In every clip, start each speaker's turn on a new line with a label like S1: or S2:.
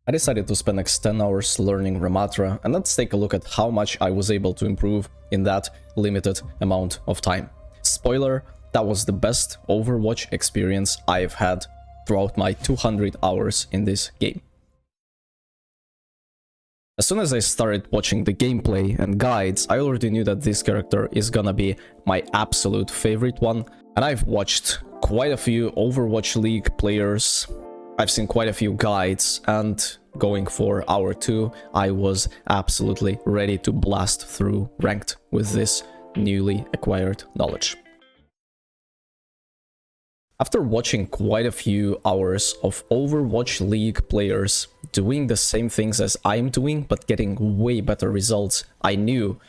S1: I decided to spend next 10 hours learning Ramattra, and let's take a look at how much I was able to improve in that limited amount of time. Spoiler, that was the best Overwatch experience I've had throughout my 200 hours in this game. As soon as I started watching the gameplay and guides, I already knew that this character is gonna be my absolute favorite one, and I've watched quite a few Overwatch League players. I've seen quite a few guides, and going for hour 2, I was absolutely ready to blast through ranked with this newly acquired knowledge. After watching quite a few hours of Overwatch League players doing the same things as I'm doing, but getting way better results, I knew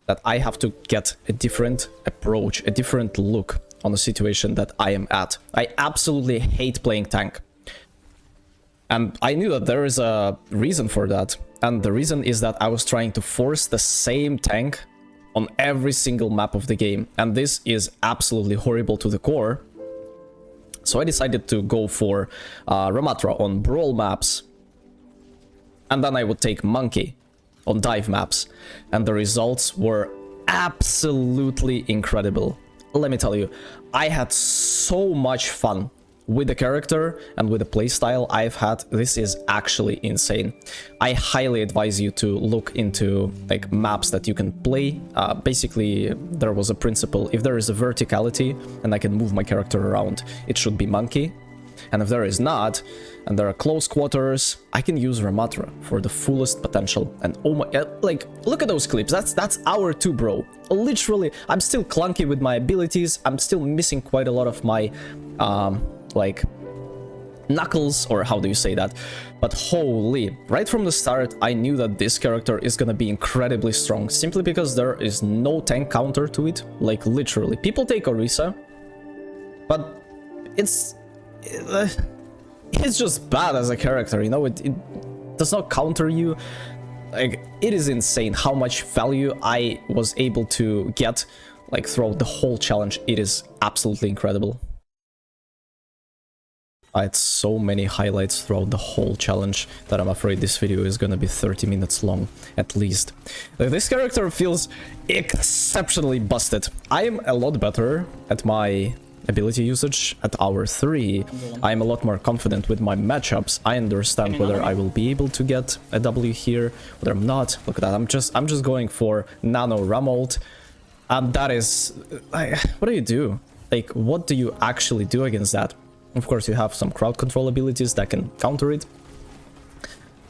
S1: that I have to get a different approach, a different look on the situation that I am at. I absolutely hate playing tank. And I knew that there is a reason for that. And the reason is that I was trying to force the same tank on every single map of the game. And this is absolutely horrible to the core. So I decided to go for Ramattra on brawl maps. And then I would take Monkey on dive maps. And the results were absolutely incredible. Let me tell you, I had so much fun with the character and with the playstyle I've had. This is actually insane. I highly advise you to look into like maps that you can play. Basically, there was a principle: if there is a verticality and I can move my character around, it should be Monkey. And if there is not, and there are close quarters, I can use Ramattra for the fullest potential. And oh my, like, look at those clips. That's hour 2, bro. Literally, I'm still clunky with my abilities. I'm still missing quite a lot of my like knuckles, or how do you say that? But holy, right from the start I knew that this character is gonna be incredibly strong, simply because there is no tank counter to it. Like, literally, people take Orisa, but it's just bad as a character, you know. It does not counter you. Like, it is insane how much value I was able to get like throughout the whole challenge. It is absolutely incredible. I had so many highlights throughout the whole challenge that I'm afraid this video is gonna be 30 minutes long, at least. This character feels exceptionally busted. I am a lot better at my ability usage at hour 3. I am a lot more confident with my matchups. I understand whether I will be able to get a W here, whether I'm not. Look at that, I'm just going for Nano Ramold. And that is... what do you do? Like, what do you actually do against that? Of course, you have some crowd control abilities that can counter it.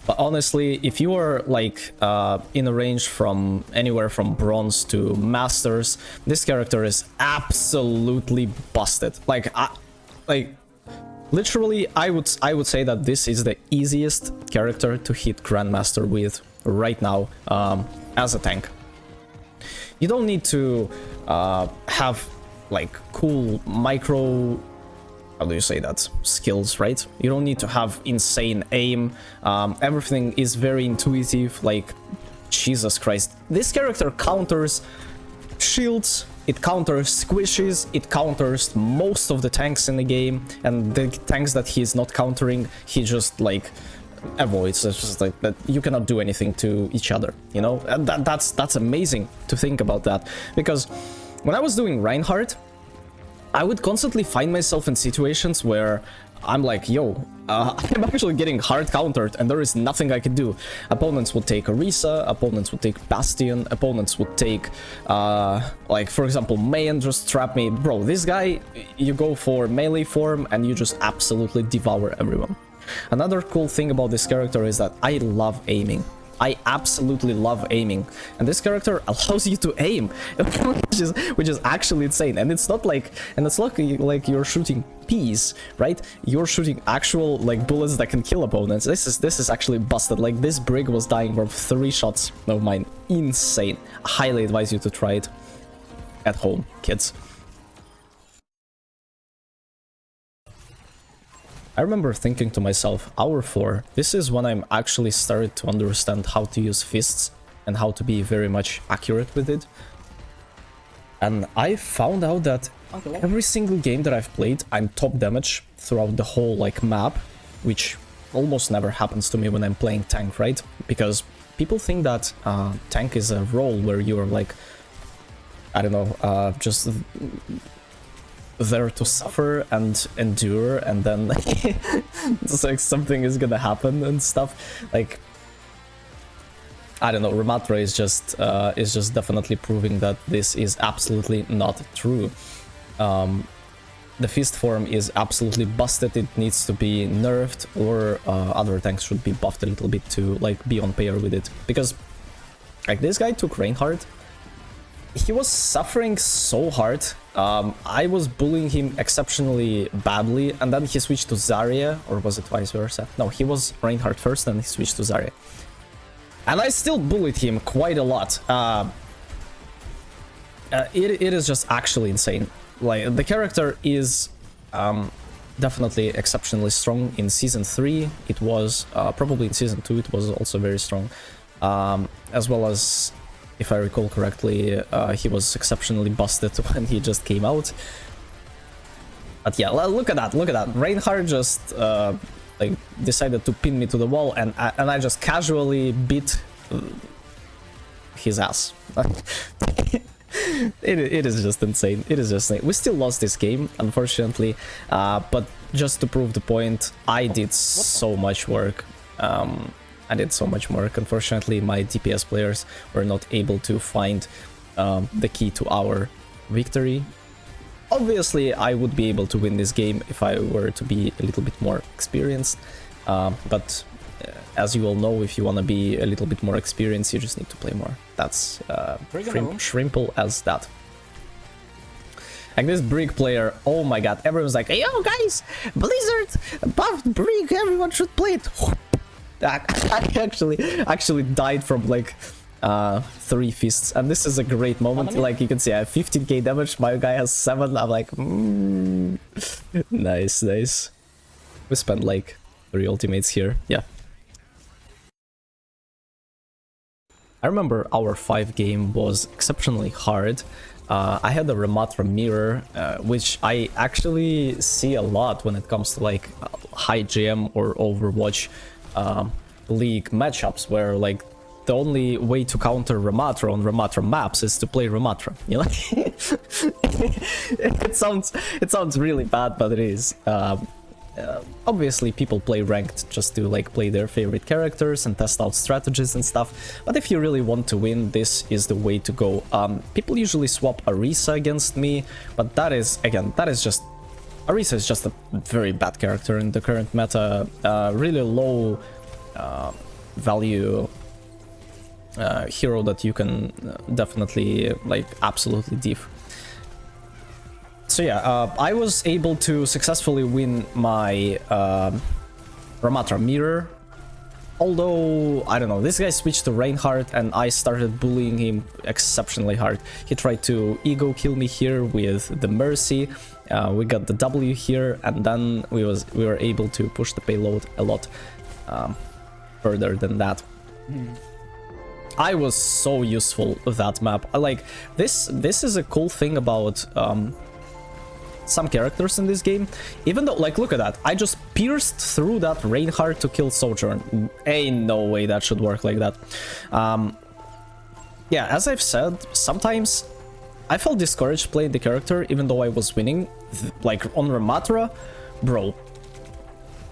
S1: But honestly, if you are like in a range from anywhere from bronze to masters, this character is absolutely busted. Like, literally, I would say that this is the easiest character to hit Grandmaster with right now as a tank. You don't need to have like cool micro... how do you say that? Skills, right? You don't need to have insane aim. Everything is very intuitive. Like, Jesus Christ. This character counters shields, it counters squishes, it counters most of the tanks in the game, and the tanks that he's not countering, he just like avoids. It's just like that. You cannot do anything to each other, you know? And that's amazing to think about that, because when I was doing Reinhardt, I would constantly find myself in situations where I'm like, yo, I'm actually getting hard countered and there is nothing I can do. Opponents would take Orisa, opponents would take Bastion, opponents would take, like, for example, May and just trap me. Bro, this guy, you go for melee form and you just absolutely devour everyone. Another cool thing about this character is that I love aiming. I absolutely love aiming, and this character allows you to aim, which is actually insane. And it's not like, like you're shooting peas, right? You're shooting actual like bullets that can kill opponents. This is actually busted. Like, this Brig was dying from 3 shots of mine. Insane. I highly advise you to try it at home, kids. I remember thinking to myself, hour 4, this is when I'm actually started to understand how to use fists and how to be very much accurate with it. And I found out that every single game that I've played, I'm top damage throughout the whole like map, which almost never happens to me when I'm playing tank, right? Because people think that tank is a role where you're like, I don't know, just there to suffer and endure, and then it's like something is gonna happen and stuff. Like, I don't know, Ramattra is just definitely proving that this is absolutely not true. The Fist form is absolutely busted, it needs to be nerfed, or other tanks should be buffed a little bit to like be on pair with it. Because like this guy took Reinhardt, he was suffering so hard, I was bullying him exceptionally badly, and then he switched to Zarya, or was it vice versa? No, he was Reinhardt first, then he switched to Zarya. And I still bullied him quite a lot. It is just actually insane. Like, the character is definitely exceptionally strong in Season 3. It was, probably in Season 2, it was also very strong. As well as, if I recall correctly, he was exceptionally busted when he just came out. But yeah, look at that, look at that. Reinhardt just like decided to pin me to the wall, and I just casually beat his ass. It is just insane. It is just insane. We still lost this game, unfortunately, but just to prove the point, I did so much work. I did so much work. Unfortunately, my DPS players were not able to find the key to our victory. Obviously, I would be able to win this game if I were to be a little bit more experienced, but as you all know, if you want to be a little bit more experienced, you just need to play more. That's shrimple as that. Like this Brig player, oh my god, everyone's like, hey, yo guys, Blizzard buffed Brig, everyone should play it. I actually died from like 3 fists, and this is a great moment. Like you can see I have 15k damage, my guy has 7. I'm like, nice. We spent like 3 ultimates here. Yeah, I remember our 5 game was exceptionally hard. I had the Ramattra mirror, which I actually see a lot when it comes to like high GM or Overwatch League matchups, where like the only way to counter Ramattra on Ramattra maps is to play Ramattra. You know, it sounds really bad, but it is. Obviously, people play ranked just to like play their favorite characters and test out strategies and stuff. But if you really want to win, this is the way to go. People usually swap Orisa against me, but that is, again, that is just, Orisa is just a very bad character in the current meta. Really low value hero that you can definitely like absolutely diff. So yeah, I was able to successfully win my Ramattra mirror, although I don't know, this guy switched to Reinhardt and I started bullying him exceptionally hard. He tried to ego kill me here with the Mercy. We got the W here, and then we were able to push the payload a lot further than that. I was so useful with that map. Like this is a cool thing about some characters in this game. Even though, like, look at that, I just pierced through that Reinhardt to kill Sojourn. Ain't no way that should work like that. Yeah, as I've said, sometimes I felt discouraged playing the character even though I was winning. Like on Ramattra, bro,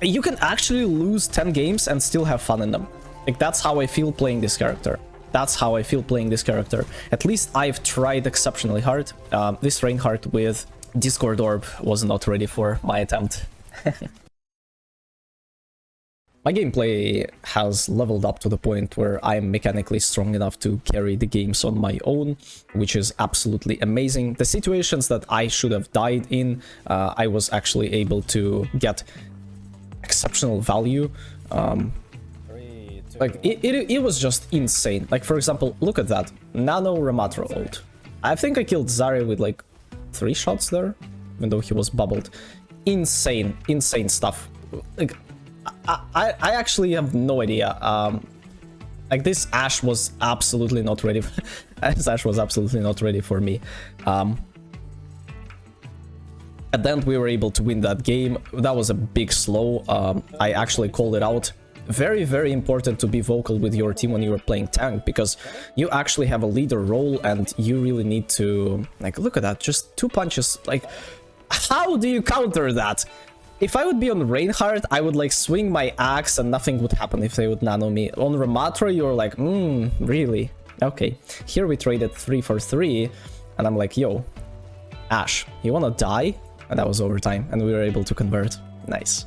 S1: you can actually lose 10 games and still have fun in them. Like, that's how I feel playing this character. That's how I feel playing this character. At least I've tried exceptionally hard. This Reinhardt with Discord Orb was not ready for my attempt. My gameplay has leveled up to the point where I'm mechanically strong enough to carry the games on my own, which is absolutely amazing. The situations that I should have died in, I was actually able to get exceptional value. Like, it was just insane. Like, for example, look at that. Nano Ramattra ult. I think I killed Zarya with like 3 shots there, even though he was bubbled. Insane stuff. Like, I actually have no idea. Like, this Ashe was absolutely not ready. This Ashe was absolutely not ready for me. At the end, we were able to win that game. That was a big slow. I actually called it out. Very, very important to be vocal with your team when you are playing tank, because you actually have a leader role and you really need to... Like, look at that, just 2 punches. Like, how do you counter that? If I would be on Reinhardt, I would like swing my axe and nothing would happen if they would nano me. On Ramattra, you're like, really? Okay. Here we traded 3 for 3 and I'm like, yo, Ash, you wanna die? And that was overtime, and we were able to convert. Nice.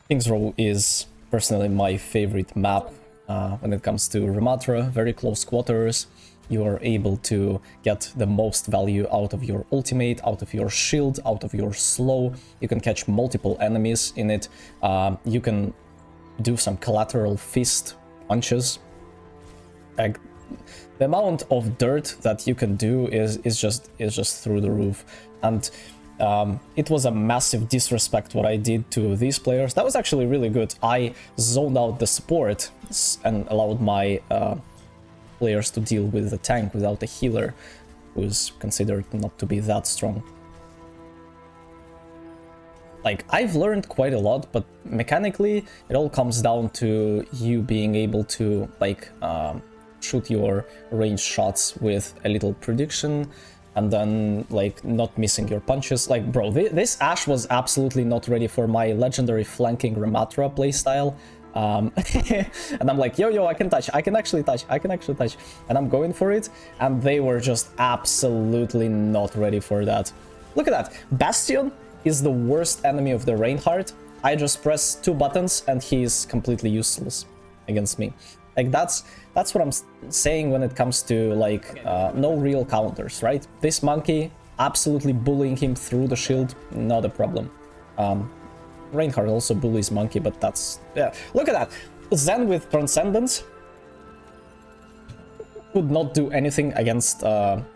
S1: King's Row is personally my favorite map when it comes to Ramattra. Very close quarters. You are able to get the most value out of your ultimate, out of your shield, out of your slow. You can catch multiple enemies in it. You can do some collateral fist punches. Like, the amount of dirt that you can do is just through the roof, and it was a massive disrespect what I did to these players. That was actually really good. I zoned out the support and allowed my players to deal with the tank without a healer, who is considered not to be that strong. Like, I've learned quite a lot, but mechanically it all comes down to you being able to like shoot your range shots with a little prediction, and then like not missing your punches. Like, bro, this Ashe was absolutely not ready for my legendary flanking Ramattra playstyle. And I'm like, yo, I can actually touch, and I'm going for it, and they were just absolutely not ready for that. Look at that. Bastion is the worst enemy of the Reinhardt. I just press 2 buttons and he's completely useless against me. Like, that's what I'm saying when it comes to like no real counters, right? This monkey, absolutely bullying him through the shield, not a problem. Reinhardt also bullies monkey, but that's... yeah, look at that. Zen with Transcendence could not do anything against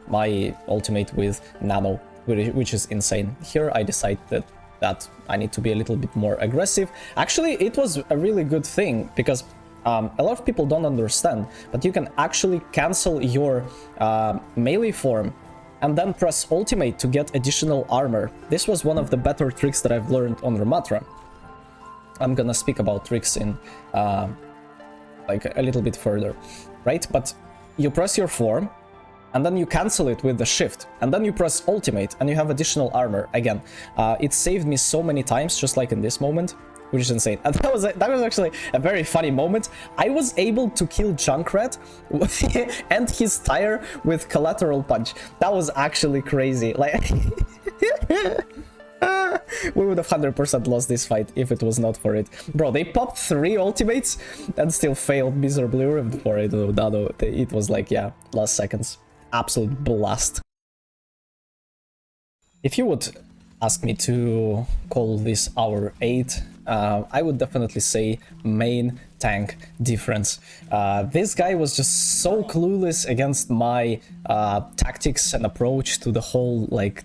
S1: my ultimate with Nano, which is insane. Here I decided that I need to be a little bit more aggressive. Actually, it was a really good thing, because a lot of people don't understand, but you can actually cancel your melee form and then press ultimate to get additional armor. This was one of the better tricks that I've learned on Ramattra. I'm gonna speak about tricks in like a little bit further, right? But you press your form, and then you cancel it with the shift, and then you press ultimate, and you have additional armor again. It saved me so many times, just like in this moment, which is insane. And that was actually a very funny moment. I was able to kill Junkrat and his tire with collateral punch. That was actually crazy. Like, we would have 100% lost this fight if it was not for it. Bro, they popped 3 ultimates and still failed miserably before it. It was like, yeah, last seconds. Absolute blast. If you would ask me to call this our 8, I would definitely say main tank difference. This guy was just so clueless against my tactics and approach to the whole like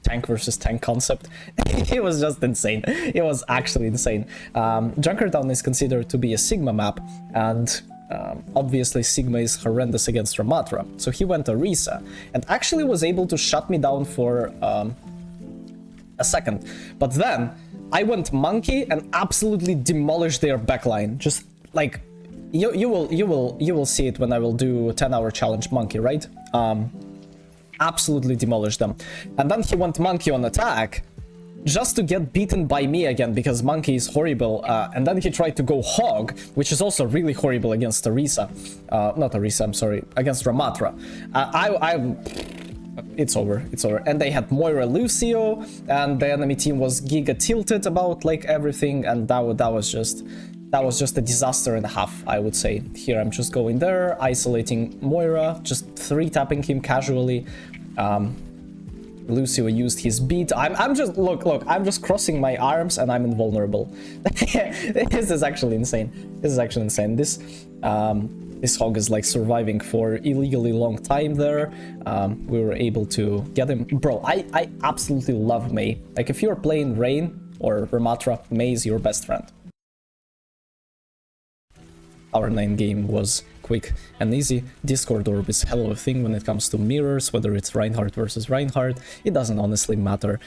S1: tank versus tank concept. It was just insane. It was actually insane. Junkertown is considered to be a Sigma map, and obviously Sigma is horrendous against Ramattra. So he went Orisa and actually was able to shut me down for a second. But then I went Monkey and absolutely demolished their backline. Just like you will see it when I will do 10-hour challenge Monkey, right? Absolutely demolished them. And then he went Monkey on attack just to get beaten by me again, because Monkey is horrible. And then he tried to go Hog, which is also really horrible against Orisa. Not Orisa, I'm sorry, against Ramattra. It's over. And they had Moira Lucio, and the enemy team was giga tilted about like everything, and that was just a disaster and a half, I would say. Here I'm just going there, isolating Moira, just 3-tapping him casually. Lucio used his beat. I'm just look, I'm just crossing my arms and I'm invulnerable. This is actually insane. This Hog is like surviving for illegally long time there. We were able to get him. Bro, I absolutely love Mei. Like, if you're playing Rain or Ramattra, Mei is your best friend. Our 9 game was quick and easy. Discord orb is hell of a thing when it comes to mirrors, whether it's Reinhardt versus Reinhardt, it doesn't honestly matter.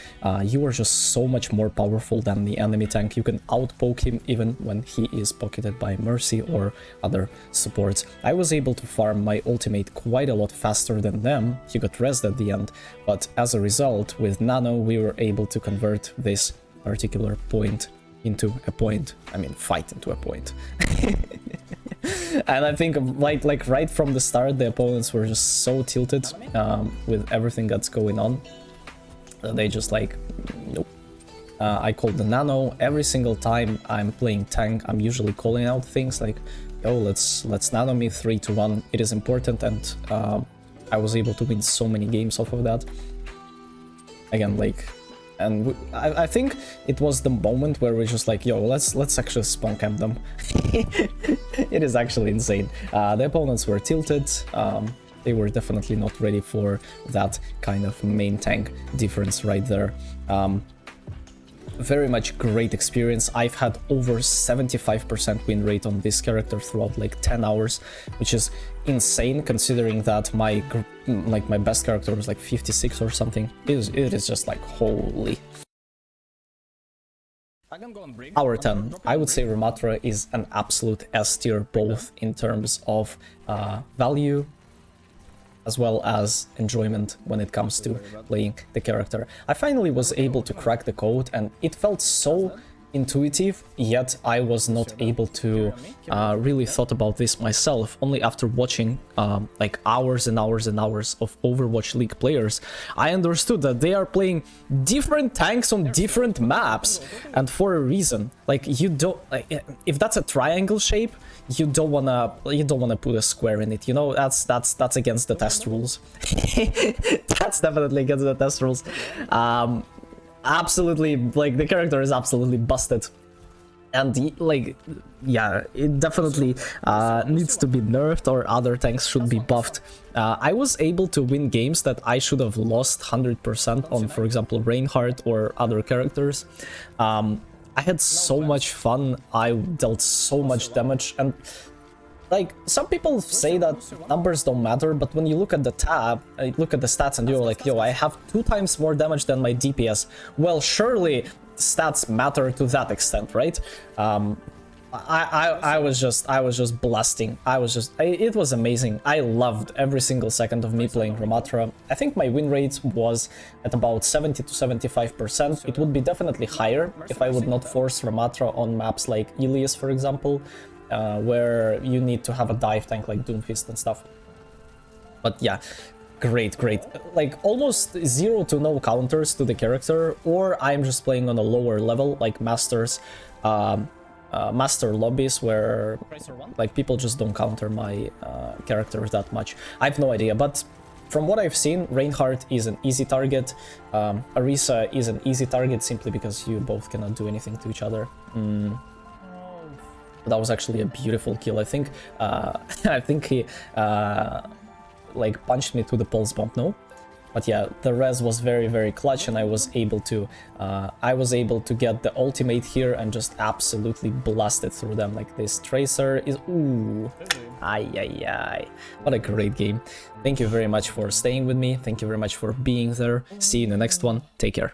S1: You are just so much more powerful than the enemy tank. You can outpoke him even when he is pocketed by Mercy or other supports. I was able to farm my ultimate quite a lot faster than them. He got rezzed at the end, but as a result, with Nano, we were able to convert this particular point into a point. I mean, fight into a point. And I think like right from the start, the opponents were just so tilted with everything that's going on. They just like, nope. I called the Nano every single time I'm playing tank. I'm usually calling out things like, yo, let's Nano me 3-1. It is important, and I was able to win so many games off of that. Again, like, and I think it was the moment where we're just like, yo, let's actually spawn camp them. It is actually insane. The opponents were tilted. They were definitely not ready for that kind of main tank difference right there. Very much great experience. I've had over 75% win rate on this character throughout like 10 hours, which is insane considering that my best character was like 56 or something. It is just like holy. Hour 10. I would say Ramattra is an absolute S tier, both in terms of value as well as enjoyment when it comes to playing the character. I finally was able to crack the code, and it felt so intuitive, yet I was not able to really thought about this myself. Only after watching like hours and hours and hours of Overwatch League players, I understood that they are playing different tanks on different maps, and for a reason. Like, you don't, like, if that's a triangle shape, you don't wanna put a square in it, you know. That's against the test rules. That's definitely against the test rules. Absolutely, like, the character is absolutely busted, and like, yeah, it definitely needs to be nerfed, or other tanks should be buffed. I was able to win games that I should have lost 100% on, for example, Reinhardt or other characters. I had so much fun, I dealt so much damage, and like, some people say that numbers don't matter, but when you look at the tab, look at the stats, and you're like, yo, I have 2 times more damage than my DPS. Well, surely stats matter to that extent, right? I was just blasting. It was amazing. I loved every single second of me playing Ramattra. I think my win rate was at about 70 to 75%. It would be definitely higher if I would not force Ramattra on maps like Ilias, for example, where you need to have a dive tank like Doomfist and stuff. But yeah, great. Like, almost 0 to no counters to the character, or I'm just playing on a lower level, like Masters, Master lobbies, where like people just don't counter my character that much. I have no idea, but from what I've seen, Reinhardt is an easy target. Arisa is an easy target simply because you both cannot do anything to each other. That was actually a beautiful kill. I think I think he like punched me to the pulse bomb, no? But yeah, the res was very clutch, and I was able to get the ultimate here and just absolutely blast it through them. Like, this Tracer is, ooh, ay. What a great game. Thank you very much for staying with me. Thank you very much for being there. See you in the next one. Take care.